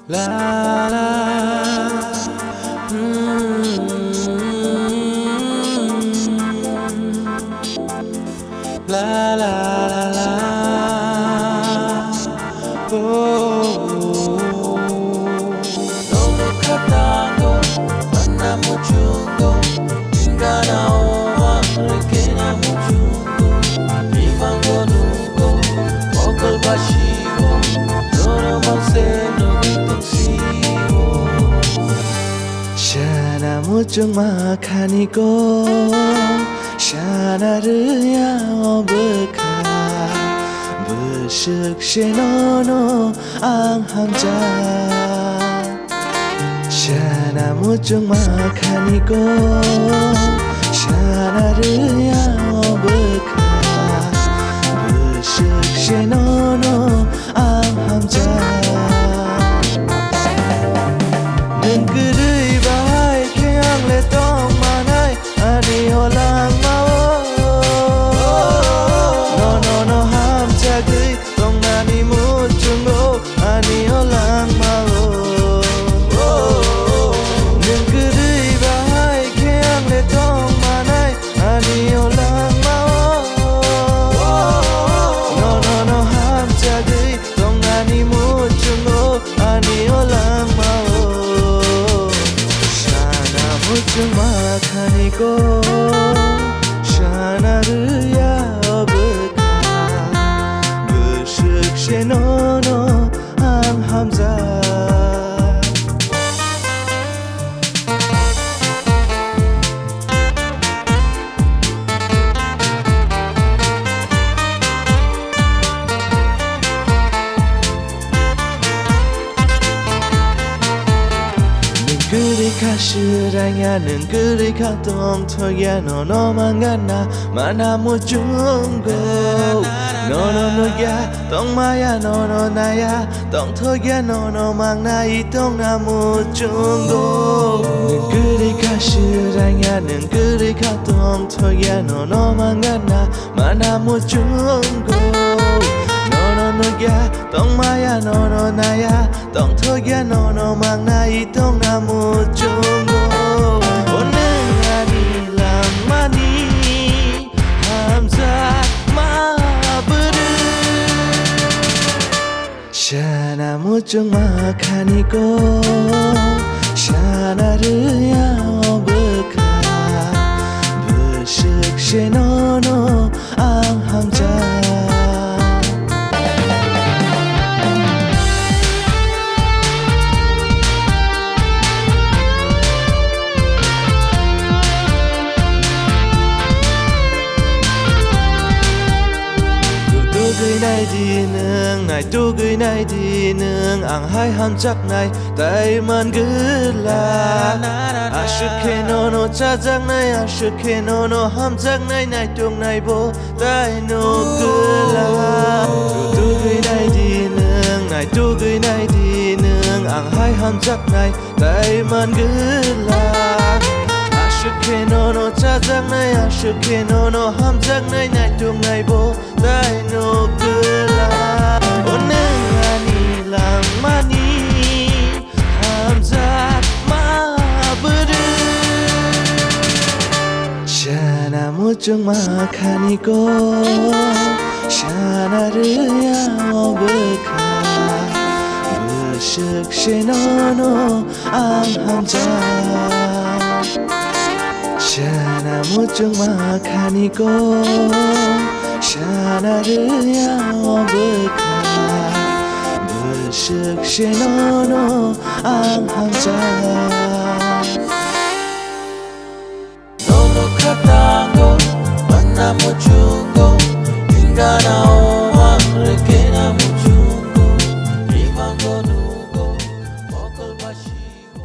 La la, la la la, oh. 너무 가까워 만나면 중도 인간아와 이렇게 나무 중도 비방도 누고 먹을 마시고 너는 밤새 Shana muchung makaniko Shana rya obka Beshuk shenono ang hamja Shana muchung makaniko Shana rya obka Beshuk shenono ang hamja Nengkeri bahai keang le tong manai ani holang mau no ham jagui tong nani muchungo ani holang mau Nengkeri bahai keang le tong manai ani holang mau no ham jagui tong nani muchungo ani holang mau Muchung makaniko Shana rya obka Beshuk shenono ang hamza 그리 가시랑야 는 그리 가동 터야 너너만 갔나 만나무 중고 너너 너야 똥마야 너너 나야 똥터야 너너만 나이 똥나무 중고 는 그리 가시랑야 는 그리 가동 터야 너너만 갔나 만나무 중고 너야 똥마야 너너 나야 똥터야 너너만 나이 똥나무 중고 오늘 아니랑 많이 함사 마브르 샤나무 중 마카니고 샤나르야 오브카 부식 쉐노노 앙함자 Này đi nương này tu gửi này đi nương ang hai ham chắc này tay man cứ là ashke no no cha giang này ashke no no ham chắc này này tuông này bo tay no cứ là tu gửi này đi nương này tu gửi này đi nương ang hai ham chắc này tay man cứ là ashke no no cha giang này ashke no no ham chắc này này tuông này bo tay no cứ là 오늘 아니랑 많이 함자 마브르 샤나무 중 마카니고 샤나르야 오브카 부식 쉐노노 앙함자 샤나무 중 마카니고 샤나르야 오브카 부식 쉐노노 앙함자 너무 가까워 만나면 중고 인간아와 이렇게 나무 중고 비방도 누고 먹을 마시고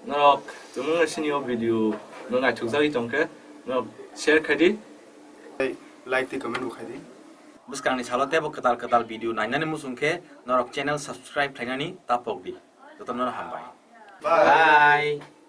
Nó chúng nó xin yêu video nó ngại thực ra trong cái nó share khai đi like the comment bukai di Buskan ni chalo tebo ketal video nainani musungke norok channel subscribe thangani tapok di. Totam nona hambai. Bye. Bye.